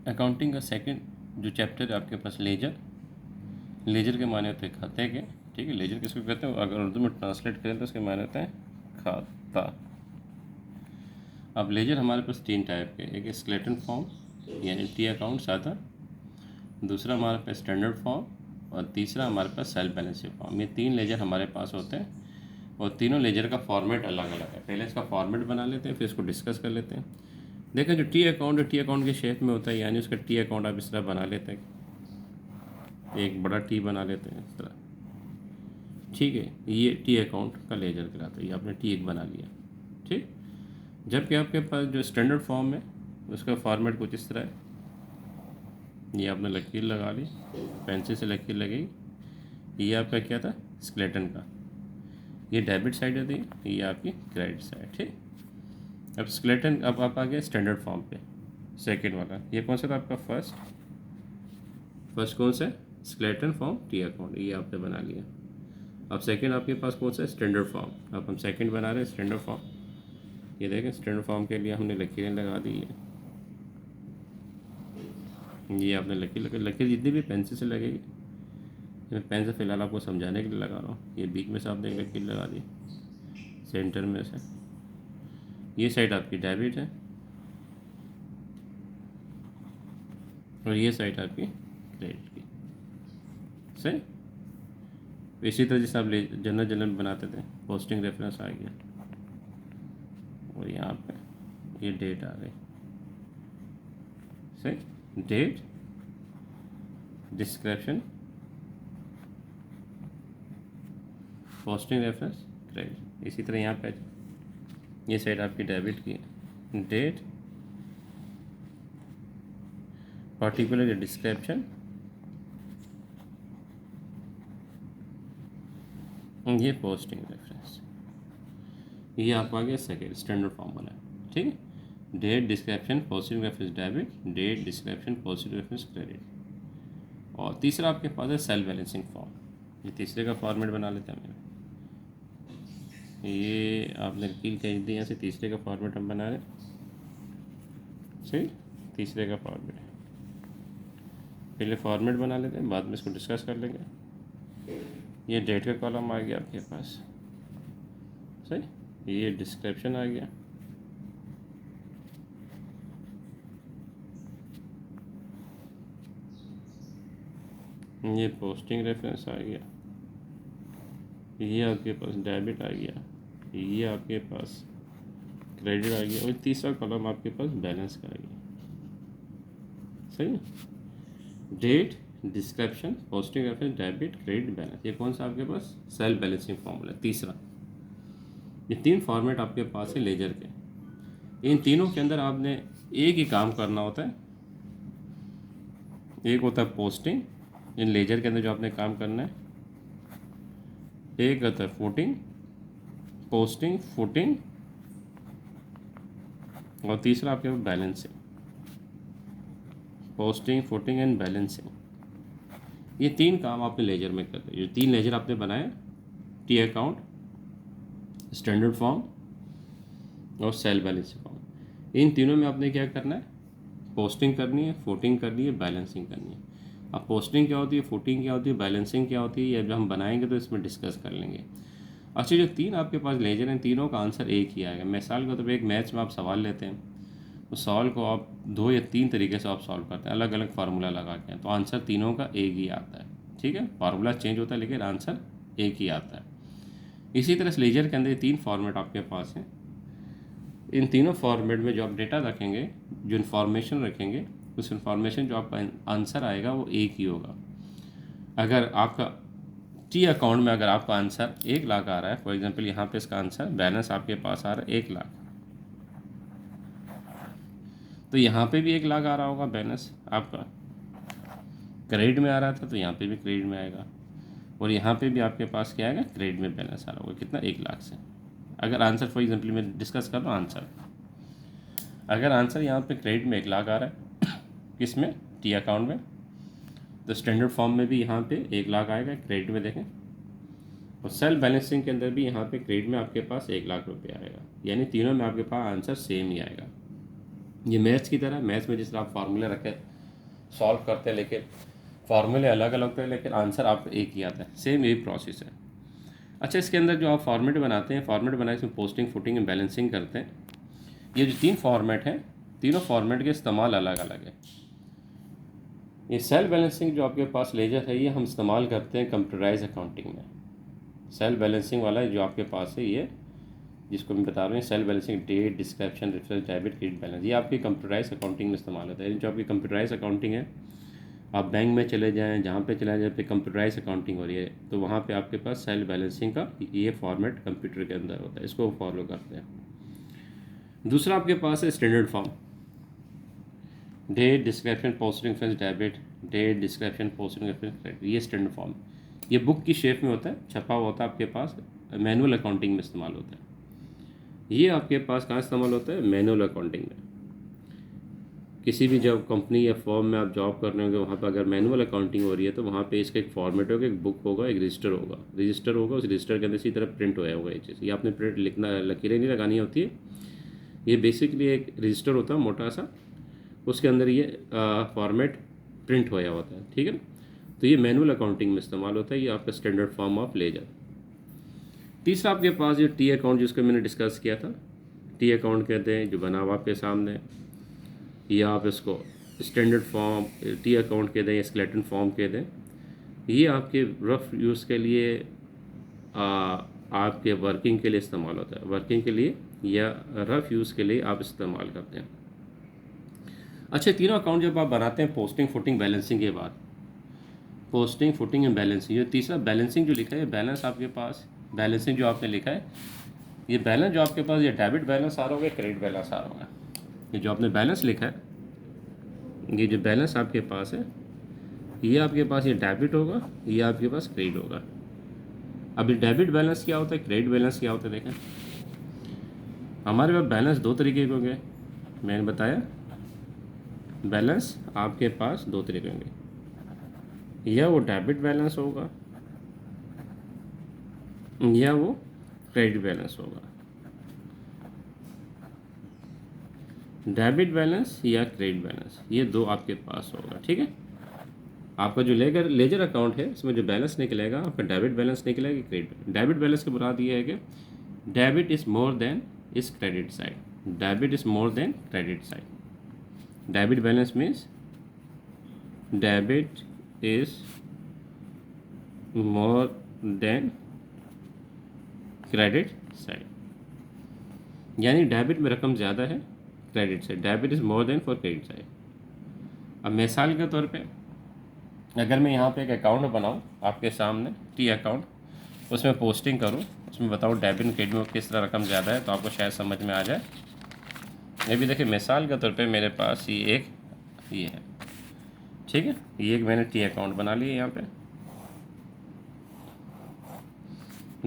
Accounting का second जो chapter है आपके पास लेजर। लेजर के माने होते हैं खाते के, ठीक है। लेजर किसको कहते हैं, अगर उर्दू में ट्रांसलेट करें तो उसके माने होते हैं खाता। अब लेजर हमारे पास तीन टाइप के, एक स्केलेटन फॉर्म यानी टी अकाउंट सादा, दूसरा हमारे पास स्टैंडर्ड फॉर्म, और तीसरा हमारे पास सेल्फ बैलेंसिंग फॉर्म। ये तीन लेजर हमारे पास होते हैं और तीनों लेजर का फॉर्मेट अलग अलग है। पहले इसका फॉर्मेट बना लेते हैं, फिर इसको डिस्कस कर लेते हैं। देखें जो टी अकाउंट है, टी अकाउंट के शेप में होता है, यानी उसका टी अकाउंट आप इस तरह बना लेते हैं, एक बड़ा टी बना लेते हैं इस तरह, ठीक है। ये टी अकाउंट का लेजर कहलाता है, ये आपने टी एक बना लिया, ठीक। जबकि आपके पास जो स्टैंडर्ड फॉर्म है उसका फॉर्मेट कुछ इस तरह है। ये आपने लकीर लगा ली, पेंसिल से लकीर लगेगी, ये आपका क्या था, स्केलेटन का। ये डेबिट साइड होती है, ये आपकी क्रेडिट साइड, ठीक। अब स्केलेटन, अब आप आ गए स्टैंडर्ड फॉर्म पे, सेकंड वाला। ये कौन सा था आपका, फर्स्ट कौन सा, स्केलेटन फॉर्म टी अकाउंट, ये आपने बना लिया। अब सेकंड आपके पास कौन सा है, स्टैंडर्ड फॉर्म। अब हम सेकंड बना रहे हैं स्टैंडर्ड फॉर्म। ये देखें स्टैंडर्ड फॉर्म के लिए हमने लकीरें लगा दी है, ये आपने लकीर जितनी भी पेंसिल से लगेगी, मैं पेन से फ़िलहाल आपको समझाने के लिए लगा रहा हूँ। ये बीच में से आपने एक लकीर लगा दी सेंटर में से, ये साइड आपकी डेबिट है और ये साइड आपकी क्रेडिट की, सही। इसी तरह जैसे आप जनरल बनाते थे, पोस्टिंग रेफरेंस आ गया और यहाँ पे ये डेट आ गई, सही। Date, description, posting reference, credit. इसी तरह यहाँ पे ये साइड आपकी डेबिट की है, डेट, पर्टिकुलर डिस्क्रिप्शन, ये पोस्टिंग रेफरेंस। ये आपको आ गया सेकेंड स्टैंडर्ड फॉर्म बना, ठीक है। Date, description, posting reference debit, date, description, posting reference credit. और तीसरा आपके पास है सेल्फ बैलेंसिंग फॉर्म। ये तीसरे का फॉर्मेट बना लेते हैं हम। ये आपने लकीर कह दी, यहाँ से तीसरे का फॉर्मेट हम बना रहे, सही। तीसरे का फॉर्मेट पहले फॉर्मेट बना लेते हैं, बाद में इसको डिस्कस कर लेंगे। ये डेट का कॉलम आ गया आपके पास, सही। ये डिस्क्रिप्शन आ गया, ये पोस्टिंग रेफरेंस आ गया, ये आपके पास डेबिट आ गया, ये आपके पास क्रेडिट आ गया, और तीसरा कॉलम आपके पास बैलेंस का आ गया, सही। Date, description, posting reference, debit, credit, balance. ये कौन सा आपके पास, सेल्फ बैलेंसिंग फॉर्मूला तीसरा। ये तीन फॉर्मेट आपके पास है लेजर के। इन तीनों के अंदर आपने एक ही काम करना होता है। एक होता है पोस्टिंग, इन लेजर के अंदर जो आपने काम करना है। एक होता है फुटिंग, पोस्टिंग, फुटिंग, और तीसरा आपके पास balancing, posting, footing and balancing. ये तीन काम आपने लेजर में कर रहे हैं। जो तीन लेजर आपने बनाए, टी अकाउंट, स्टैंडर्ड फॉर्म और सेल्फ बैलेंसिंग फॉर्म, इन तीनों में आपने क्या करना है, पोस्टिंग करनी है, फुटिंग करनी है, बैलेंसिंग करनी है। अब पोस्टिंग क्या होती है, फुटिंग क्या होती है, बैलेंसिंग क्या होती है, ये जब हम बनाएंगे तो इसमें डिस्कस कर लेंगे। अच्छा, जो तीन आपके पास लेजर हैं, तीनों का आंसर एक ही आएगा। मिसाल के तौर पर एक मैथ्स में आप सवाल लेते हैं, उस सवाल को आप दो या तीन तरीके से आप सॉल्व करते हैं, अलग अलग फार्मूला लगा के, तो आंसर तीनों का एक ही आता है, ठीक है। फार्मूला चेंज होता है लेकिन आंसर एक ही आता है। इसी तरह से लेजर के अंदर ये तीन फॉर्मेट आपके पास हैं। इन तीनों फॉर्मेट में जो आप डेटा रखेंगे, जो इन्फॉर्मेशन रखेंगे, उस इन्फॉर्मेशन जो आपका आंसर आएगा वो एक ही होगा। अगर आपका टी अकाउंट में अगर आपका आंसर 1 लाख आ रहा है, फॉर एग्जांपल यहाँ पे इसका आंसर बैलेंस आपके पास आ रहा है 1 लाख, तो यहाँ पे भी 1 लाख आ रहा होगा बैलेंस आपका। क्रेडिट में आ रहा था तो यहाँ पे भी क्रेडिट में आएगा, और यहाँ पे भी आपके पास क्या आएगा, क्रेडिट में बैलेंस आ रहा होगा। कितना, 1 लाख से। अगर आंसर फॉर एग्जांपल मैं डिस्कस कर रहा हूँ आंसर, अगर आंसर यहाँ पे क्रेडिट में 1 लाख आ रहा है किस में, टी अकाउंट में, तो स्टैंडर्ड फॉर्म में भी यहाँ पे 1 लाख आएगा क्रेडिट में, देखें। और सेल्फ बैलेंसिंग के अंदर भी यहाँ पे क्रेडिट में आपके पास 1 लाख रुपये आएगा, यानी तीनों में आपके पास आंसर सेम ही आएगा। ये मैथ्स की तरह, मैथ्स में जिस तरह आप फार्मूले रखे सॉल्व करते हैं, लेकिन फार्मूले अलग अलग होते हैं, लेकिन आंसर आप एक ही आता है, सेम यही प्रोसेस है। अच्छा, इसके अंदर जो आप फॉर्मेट बनाते हैं, फॉर्मेट बनाए इसमें पोस्टिंग, फुटिंग एंड बैलेंसिंग करते हैं। ये जो 3 फॉर्मेट हैं, तीनों फॉर्मेट के इस्तेमाल अलग अलग है। ये सेल बैलेंसिंग जो आपके पास लेजर है, ये हम इस्तेमाल करते हैं कंप्यूटराइज अकाउंटिंग में। सेल बैलेंसिंग वाला जो आपके पास है, ये जिसको मैं बता रहा हूँ, self balancing, date, description, reference, debit, credit balance, ये आपकी कंप्यूटराइज अकाउंटिंग में इस्तेमाल होता है। जो आपकी कंप्यूटराइज अकाउंटिंग है, आप बैंक में चले जाएँ, जहाँ पे चले जाए पे कंप्यूटराइज अकाउंटिंग हो रही है, तो वहाँ पे आपके पास सेल बैलेंसिंग का ये फॉर्मेट कंप्यूटर के अंदर होता है, इसको फॉलो करते हैं। दूसरा आपके पास है standard form, date, description, posting, reference, debit, date, description, posting, reference, credit, ये स्टैंडर्ड फॉर्म। ये बुक की शेप में होता है, छपा हुआ होता है आपके पास, मैनुअल अकाउंटिंग में इस्तेमाल होता है। ये आपके पास कहाँ इस्तेमाल होता है? मैनुअल अकाउंटिंग में। किसी भी जब कंपनी या फॉर्म में आप जॉब कर रहे होंगे, वहाँ पर अगर मैनुअल अकाउंटिंग हो रही है, तो वहाँ पे इसका एक फॉर्मेट होगा, एक बुक होगा, एक रजिस्टर होगा, उस रजिस्टर के अंदर इसी तरह प्रिंट होया होगा ये चीज़। ये आपने प्रिंट लिखना, लकीरें नहीं लगानी होती है। ये बेसिकली एक रजिस्टर होता है मोटा सा, उसके अंदर ये फॉर्मेट प्रिंट होया होता है, ठीक है ना। तो ये मैनुअल अकाउंटिंग में इस्तेमाल होता है, ये आपका स्टैंडर्ड फॉर्म ऑफ लेजर। तीसरा आपके पास जो टी अकाउंट, जिसको मैंने डिस्कस किया था, टी अकाउंट कहते हैं, जो बना हुआ आपके सामने, या आप इसको स्टैंडर्ड फॉर्म टी अकाउंट कहते हैं या स्केलेटन फॉर्म कहते हैं। ये आपके रफ यूज़ के लिए, आपके वर्किंग के लिए इस्तेमाल होता है, वर्किंग के लिए या रफ यूज़ के लिए आप इस्तेमाल करते हैं। अच्छा, तीनों अकाउंट जब आप बनाते हैं पोस्टिंग, फुटिंग, बैलेंसिंग के बाद, पोस्टिंग, फुटिंग एंड बैलेंसिंग, ये तीसरा बैलेंसिंग जो लिखा है, बैलेंस आपके पास, बैलेंसिंग जो आपने लिखा है, ये बैलेंस जो आपके पास, ये डेबिट बैलेंस आ रहा होगा, क्रेडिट बैलेंस आ रहा होगा। ये जो आपने बैलेंस लिखा है, ये जो बैलेंस आपके पास है, ये आपके पास ये डेबिट होगा, ये आपके पास क्रेडिट होगा। अभी डेबिट बैलेंस क्या होता है, क्रेडिट बैलेंस क्या होता है, देखें हमारे पास बैलेंस दो तरीके के होंगे, मैंने बताया बैलेंस आपके पास दो तरीके होंगे, या वो डेबिट बैलेंस होगा या वो क्रेडिट बैलेंस होगा। डेबिट बैलेंस या क्रेडिट बैलेंस, ये दो आपके पास होगा, ठीक है। आपका जो लेजर अकाउंट है, इसमें जो बैलेंस निकलेगा, आपका डेबिट बैलेंस निकलेगा, क्रेडिट। डेबिट बैलेंस की बुनियाद ये है कि डेबिट इज़ मोर देन इस credit side, debit is more than credit side. Debit balance means debit is more than credit side, यानी डेबिट में रकम ज़्यादा है credit side, debit is more than for credit side. अब मिसाल के तौर पे, अगर मैं यहाँ पे एक अकाउंट बनाऊँ आपके सामने, टी अकाउंट, उसमें पोस्टिंग करूँ, उसमें बताऊँ डेबिट क्रेडिट में किस तरह रकम ज़्यादा है, तो आपको शायद समझ में आ जाए। ये भी देखिए, मिसाल के तौर पे मेरे पास ये है, ठीक है, ये एक मैंने टी अकाउंट बना लिया यहाँ पे।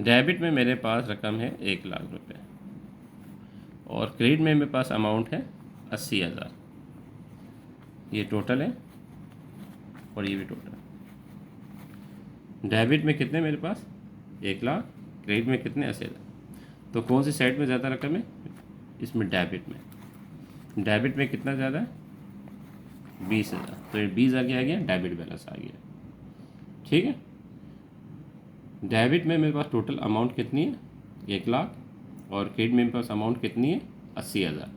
डेबिट में मेरे पास रकम है 1,00,000 रुपये, और क्रेडिट में मेरे पास अमाउंट है 80,000। ये टोटल है और ये भी टोटल। डेबिट में कितने मेरे पास 1,00,000, क्रेडिट में कितने 80,000। तो कौन सी साइड में ज़्यादा रकम है? इसमें डेबिट में। डेबिट में कितना ज़्यादा है? 20,000। तो ये 20,000 क्या आ गया? डेबिट बैलेंस आ गया, ठीक है। डेबिट में मेरे पास टोटल अमाउंट कितनी है? 1,00,000, और क्रेडिट में मेरे पास अमाउंट कितनी है? 80,000।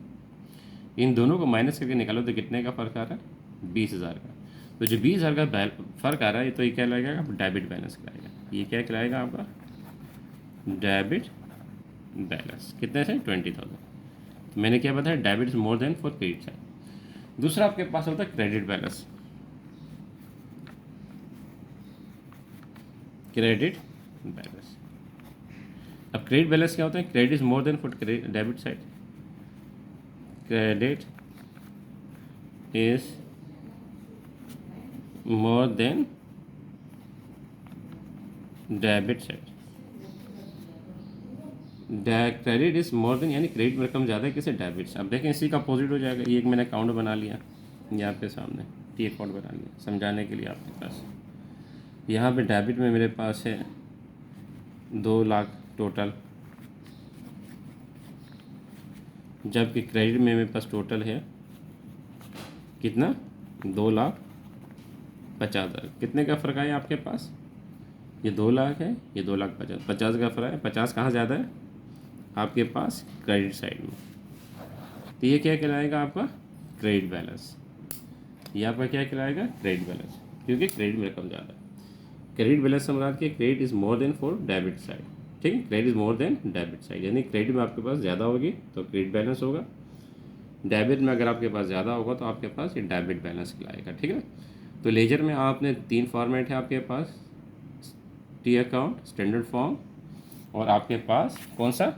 इन दोनों को माइनस करके निकालो तो कितने का फ़र्क आ रहा है? 20,000 का। तो जो 20,000 का फ़र्क आ रहा है, तो ये क्या लगेगा? डेबिट बैलेंस कहलाएगा। ये क्या कहलाएगा आपका? Debit balance. कितने से? 20,000। तो मैंने क्या बताया? Debit is more than for credit side. दूसरा आपके पास होता है क्रेडिट बैलेंस। Credit balance. अब क्रेडिट बैलेंस क्या होता है? Credit is more than for debit side. Credit is more than debit side. Credit is more than, यानी क्रेडिट में रकम ज़्यादा है किसे? डेबिट से। अब देखें, इसी का अपोजिट हो जाएगा। ये एक मैंने अकाउंट बना लिया, ये आपके सामने टी अकाउंट बना लिया समझाने के लिए आपके पास। यहाँ पे डेबिट में मेरे पास है 2,00,000 टोटल, जबकि क्रेडिट में मेरे पास टोटल है कितना? 2,00,000 50,000। कितने का फ़र्क आया आपके पास? ये 2 लाख है, ये 2,50,000, 50 का फ़र्क है। 50 कहाँ ज़्यादा है? आपके पास क्रेडिट साइड में। तो ये क्या कहलाएगा आपका? Credit balance. ये आपका क्या कहलाएगा? क्रेडिट बैलेंस, क्योंकि क्रेडिट में रकम ज़्यादा है। क्रेडिट बैलेंस से मुराद कि credit is more than for debit side. ठीक है, credit is more than debit side, यानी क्रेडिट में आपके पास ज़्यादा होगी तो क्रेडिट बैलेंस होगा, डेबिट में अगर आपके पास ज़्यादा होगा तो आपके पास ये डेबिट बैलेंस कहलाएगा। ठीक है, तो लेजर में आपने 3 फॉर्मेट है आपके पास, टी अकाउंट, स्टैंडर्ड फॉर्म और आपके पास कौन सा?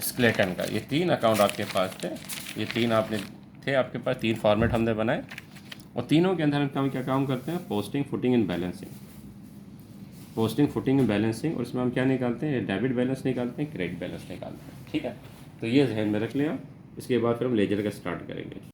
स्केलेटन का। ये 3 अकाउंट आपके पास थे, ये 3 आपने थे आपके पास, 3 फॉर्मेट हमने बनाए और तीनों के अंदर हम क्या काम करते हैं? Posting, footing and balancing. Posting, footing and balancing, और इसमें हम क्या निकालते हैं? डेबिट बैलेंस निकालते हैं, क्रेडिट बैलेंस निकालते हैं। ठीक है, तो ये जहन में रख लिया। इसके बाद फिर हम लेजर का स्टार्ट करेंगे।